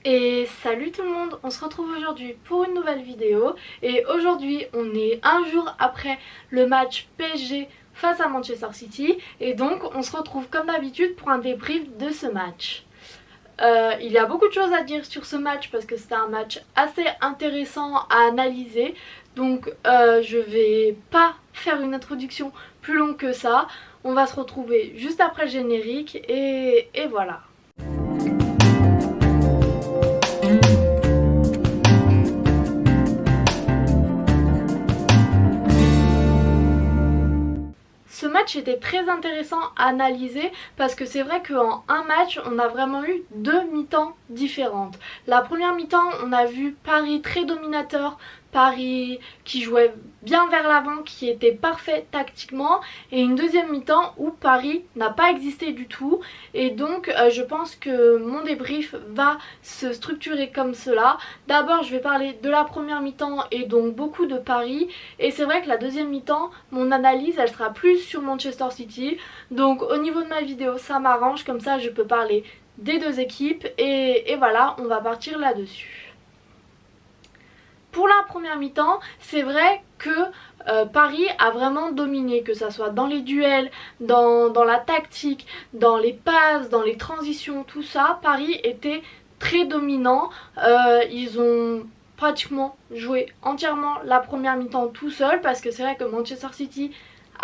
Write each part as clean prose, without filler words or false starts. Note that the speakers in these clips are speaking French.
Et salut tout le monde, on se retrouve aujourd'hui pour une nouvelle vidéo et aujourd'hui on est un jour après le match PSG face à Manchester City et donc on se retrouve comme d'habitude pour un débrief de ce match. Il y a beaucoup de choses à dire sur ce match parce que c'était un match assez intéressant à analyser, donc je vais pas faire une introduction plus longue que ça. On va se retrouver juste après le générique et voilà. Ce match était très intéressant à analyser parce que c'est vrai qu'en un match on a vraiment eu deux mi-temps différentes. La première mi-temps on a vu Paris très dominateur, Paris qui jouait bien vers l'avant, qui était parfait tactiquement, et une deuxième mi-temps où Paris n'a pas existé du tout. Et donc je pense que mon débrief va se structurer comme cela. D'abord je vais parler de la première mi-temps et donc beaucoup de Paris, et c'est vrai que la deuxième mi-temps, mon analyse elle sera plus sur Manchester City. Donc au niveau de ma vidéo ça m'arrange, comme ça je peux parler des deux équipes et voilà, on va partir là-dessus. Pour la première mi-temps, c'est vrai que Paris a vraiment dominé, que ça soit dans les duels, dans la tactique, dans les passes, dans les transitions, tout ça. Paris était très dominant. Ils ont pratiquement joué entièrement la première mi-temps tout seul parce que c'est vrai que Manchester City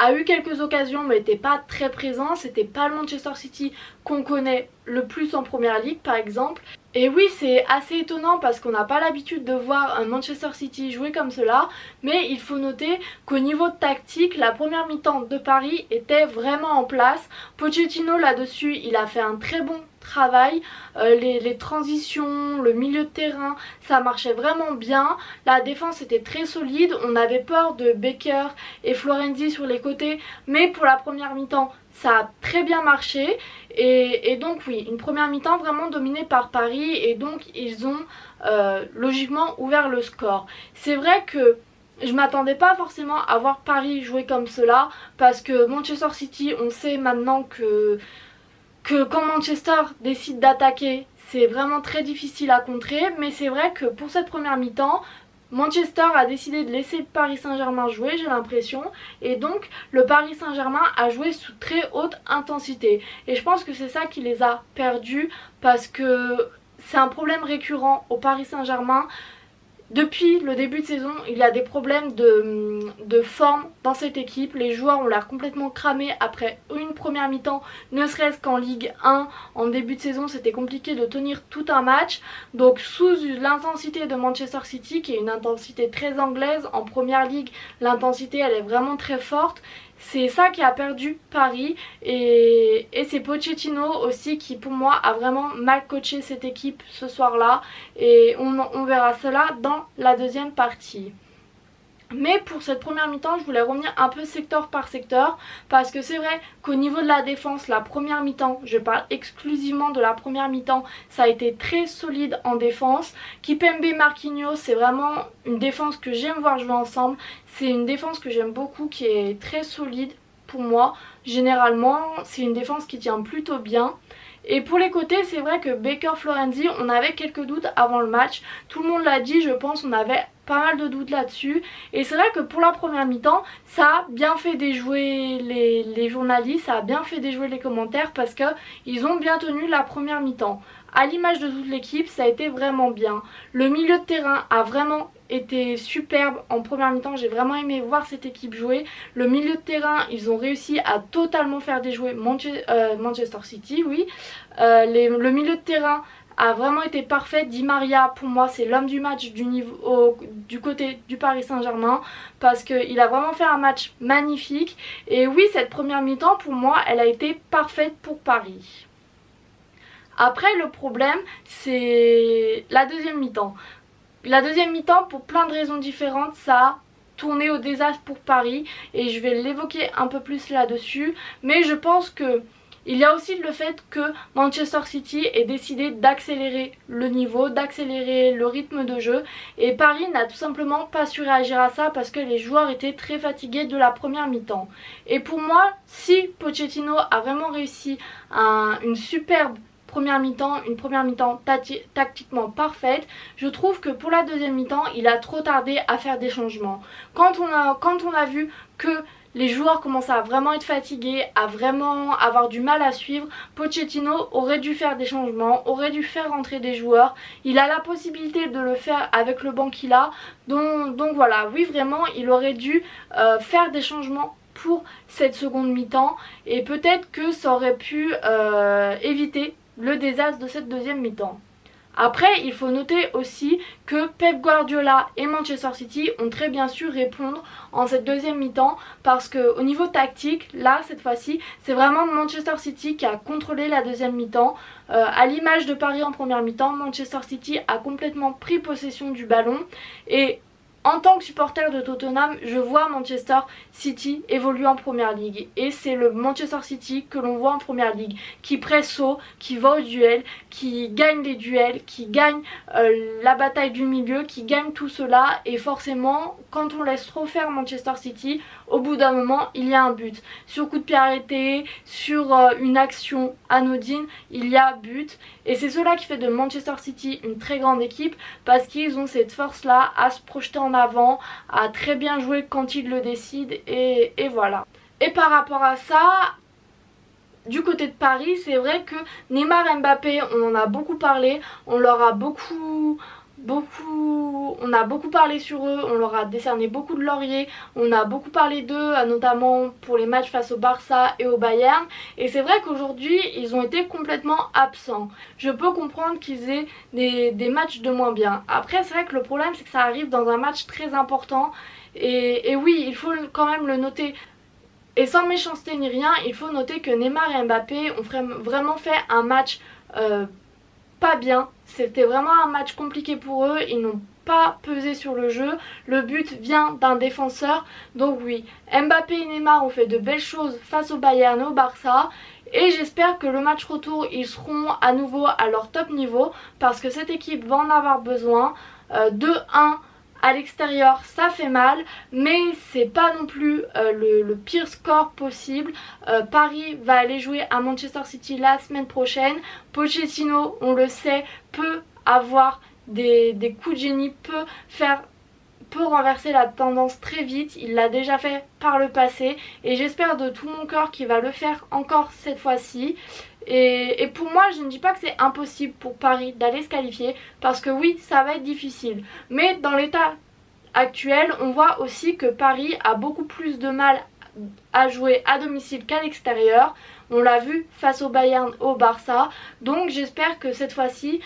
a eu quelques occasions mais n'était pas très présent. C'était pas le Manchester City qu'on connaît le plus en première ligue par exemple. Et oui, c'est assez étonnant parce qu'on n'a pas l'habitude de voir un Manchester City jouer comme cela, mais il faut noter qu'au niveau tactique, la première mi-temps de Paris était vraiment en place. Pochettino là-dessus, il a fait un très bon travail, les transitions, le milieu de terrain, ça marchait vraiment bien. La défense était très solide, on avait peur de Baker et Florenzi sur les côtés, mais pour la première mi-temps, ça a très bien marché et donc oui, une première mi-temps vraiment dominée par Paris et donc ils ont logiquement ouvert le score. C'est vrai que je m'attendais pas forcément à voir Paris jouer comme cela parce que Manchester City, on sait maintenant que quand Manchester décide d'attaquer, c'est vraiment très difficile à contrer, mais c'est vrai que pour cette première mi-temps, Manchester a décidé de laisser Paris Saint-Germain jouer, j'ai l'impression, et donc le Paris Saint-Germain a joué sous très haute intensité. Et je pense que c'est ça qui les a perdus parce que c'est un problème récurrent au Paris Saint-Germain. Depuis le début de saison, il y a des problèmes de forme dans cette équipe. Les joueurs ont l'air complètement cramés après une première mi-temps, ne serait-ce qu'en Ligue 1. En début de saison, c'était compliqué de tenir tout un match. Donc sous l'intensité de Manchester City, qui est une intensité très anglaise, en première ligue, l'intensité elle est vraiment très forte. C'est ça qui a perdu Paris et c'est Pochettino aussi qui pour moi a vraiment mal coaché cette équipe ce soir-là et on verra cela dans la deuxième partie. Mais pour cette première mi-temps, je voulais revenir un peu secteur par secteur parce que c'est vrai qu'au niveau de la défense, la première mi-temps, je parle exclusivement de la première mi-temps, ça a été très solide en défense. Kimpembe Marquinhos, c'est vraiment une défense que j'aime voir jouer ensemble. C'est une défense que j'aime beaucoup, qui est très solide pour moi. Généralement, c'est une défense qui tient plutôt bien. Et pour les côtés, c'est vrai que Baker Florenzi, on avait quelques doutes avant le match. Tout le monde l'a dit, je pense, on avait pas mal de doutes là-dessus. Et c'est vrai que pour la première mi-temps, ça a bien fait déjouer les journalistes, ça a bien fait déjouer les commentaires parce qu'ils ont bien tenu la première mi-temps. À l'image de toute l'équipe, ça a été vraiment bien. Le milieu de terrain a vraiment été superbe en première mi-temps, j'ai vraiment aimé voir cette équipe jouer. Le milieu de terrain, ils ont réussi à totalement faire déjouer Manchester City, oui. Le milieu de terrain a vraiment été parfait. Di Maria, pour moi, c'est l'homme du match du côté du Paris Saint-Germain parce qu'il a vraiment fait un match magnifique. Et oui, cette première mi-temps, pour moi, elle a été parfaite pour Paris. Après, le problème, c'est la deuxième mi-temps. La deuxième mi-temps, pour plein de raisons différentes, ça a tourné au désastre pour Paris et je vais l'évoquer un peu plus là-dessus. Mais je pense que il y a aussi le fait que Manchester City ait décidé d'accélérer le niveau, d'accélérer le rythme de jeu. Et Paris n'a tout simplement pas su réagir à ça parce que les joueurs étaient très fatigués de la première mi-temps. Et pour moi, si Pochettino a vraiment réussi une superbe première mi-temps, une première mi-temps tactiquement parfaite. Je trouve que pour la deuxième mi-temps, il a trop tardé à faire des changements. Quand on a vu que les joueurs commencent à vraiment être fatigués, à vraiment avoir du mal à suivre, Pochettino aurait dû faire des changements, aurait dû faire rentrer des joueurs. Il a la possibilité de le faire avec le banc qu'il a. Donc voilà, oui vraiment, il aurait dû faire des changements pour cette seconde mi-temps. Et peut-être que ça aurait pu éviter le désastre de cette deuxième mi-temps. Après, il faut noter aussi que Pep Guardiola et Manchester City ont très bien su répondre en cette deuxième mi-temps parce qu'au niveau tactique, là, cette fois-ci, c'est vraiment Manchester City qui a contrôlé la deuxième mi-temps. À l'image de Paris en première mi-temps, Manchester City a complètement pris possession du ballon et en tant que supporter de Tottenham, je vois Manchester City évoluer en Première Ligue. Et c'est le Manchester City que l'on voit en Première Ligue, qui presse haut, qui va au duel, qui gagne les duels, qui gagne la bataille du milieu, qui gagne tout cela. Et forcément, quand on laisse trop faire Manchester City, au bout d'un moment, il y a un but. Sur coup de pied arrêté, sur une action anodine, il y a but. Et c'est cela qui fait de Manchester City une très grande équipe parce qu'ils ont cette force-là à se projeter en avant, à très bien jouer quand ils le décident et voilà. Et par rapport à ça, du côté de Paris, c'est vrai que Neymar et Mbappé, on en a beaucoup parlé, on leur a on a beaucoup parlé sur eux, on leur a décerné beaucoup de lauriers, on a beaucoup parlé d'eux, notamment pour les matchs face au Barça et au Bayern. Et c'est vrai qu'aujourd'hui, ils ont été complètement absents. Je peux comprendre qu'ils aient des matchs de moins bien. Après, c'est vrai que le problème, c'est que ça arrive dans un match très important. Et oui, il faut quand même le noter. Et sans méchanceté ni rien, il faut noter que Neymar et Mbappé ont vraiment fait un match pas bien. C'était vraiment un match compliqué pour eux, ils n'ont pas pesé sur le jeu. Le but vient d'un défenseur. Donc oui, Mbappé et Neymar ont fait de belles choses face au Bayern et au Barça. Et j'espère que le match retour, ils seront à nouveau à leur top niveau parce que cette équipe va en avoir besoin. 2-1 à l'extérieur, ça fait mal, mais c'est pas non plus le pire score possible. Paris va aller jouer à Manchester City la semaine prochaine. Pochettino, on le sait, peut avoir des coups de génie, peut renverser la tendance très vite. Il l'a déjà fait par le passé et j'espère de tout mon cœur qu'il va le faire encore cette fois-ci. Et pour moi, je ne dis pas que c'est impossible pour Paris d'aller se qualifier parce que oui, ça va être difficile. Mais dans l'état actuel, on voit aussi que Paris a beaucoup plus de mal à jouer à domicile qu'à l'extérieur. On l'a vu face au Bayern, au Barça. Donc j'espère que cette fois-ci,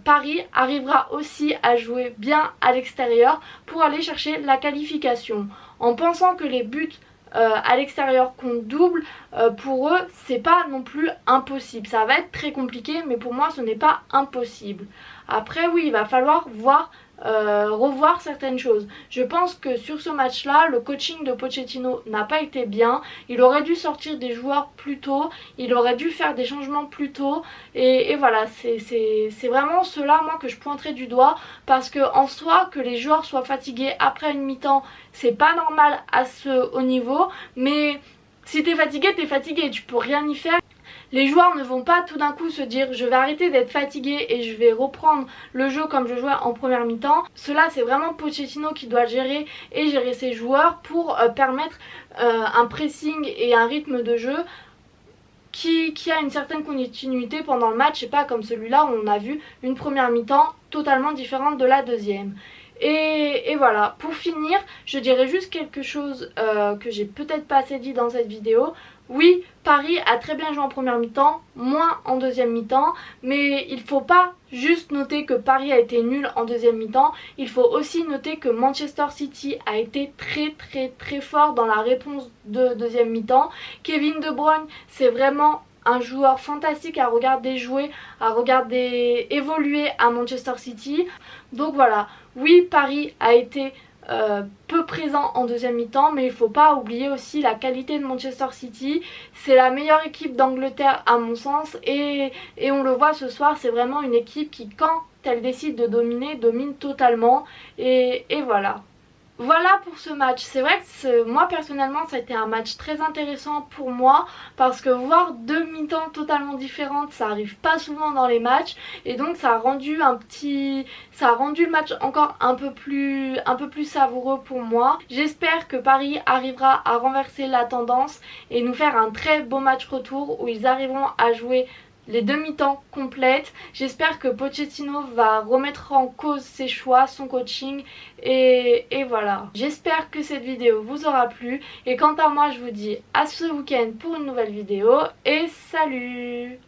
Paris arrivera aussi à jouer bien à l'extérieur pour aller chercher la qualification. En pensant que les buts à l'extérieur comptent double, pour eux c'est pas non plus impossible. Ça va être très compliqué mais pour moi ce n'est pas impossible. Après oui, il va falloir revoir certaines choses. Je pense que sur ce match là, le coaching de Pochettino n'a pas été bien. Il aurait dû sortir des joueurs plus tôt, il aurait dû faire des changements plus tôt et voilà, c'est vraiment cela moi que je pointerai du doigt parce que en soi que les joueurs soient fatigués après une mi-temps, c'est pas normal à ce haut niveau, mais si t'es fatigué, tu peux rien y faire. Les joueurs ne vont pas tout d'un coup se dire je vais arrêter d'être fatigué et je vais reprendre le jeu comme je jouais en première mi-temps. Cela c'est vraiment Pochettino qui doit gérer et gérer ses joueurs pour permettre un pressing et un rythme de jeu qui a une certaine continuité pendant le match et pas comme celui-là où on a vu une première mi-temps totalement différente de la deuxième. Et voilà, pour finir, je dirais juste quelque chose que j'ai peut-être pas assez dit dans cette vidéo. Oui, Paris a très bien joué en première mi-temps, moins en deuxième mi-temps, mais il faut pas juste noter que Paris a été nul en deuxième mi-temps, il faut aussi noter que Manchester City a été très fort dans la réponse de deuxième mi-temps. Kevin De Bruyne, c'est vraiment un joueur fantastique à regarder jouer, à regarder évoluer à Manchester City. Donc voilà, oui, Paris a été peu présent en deuxième mi-temps, mais il ne faut pas oublier aussi la qualité de Manchester City. C'est la meilleure équipe d'Angleterre à mon sens et on le voit ce soir, c'est vraiment une équipe qui quand elle décide de dominer, domine totalement et voilà. Voilà pour ce match. C'est vrai que moi personnellement ça a été un match très intéressant pour moi parce que voir deux mi-temps totalement différentes ça arrive pas souvent dans les matchs et donc ça a rendu le match encore un peu plus savoureux pour moi. J'espère que Paris arrivera à renverser la tendance et nous faire un très beau match retour où ils arriveront à jouer les demi-temps complètes. J'espère que Pochettino va remettre en cause ses choix, son coaching et voilà. J'espère que cette vidéo vous aura plu et quant à moi je vous dis à ce week-end pour une nouvelle vidéo et salut!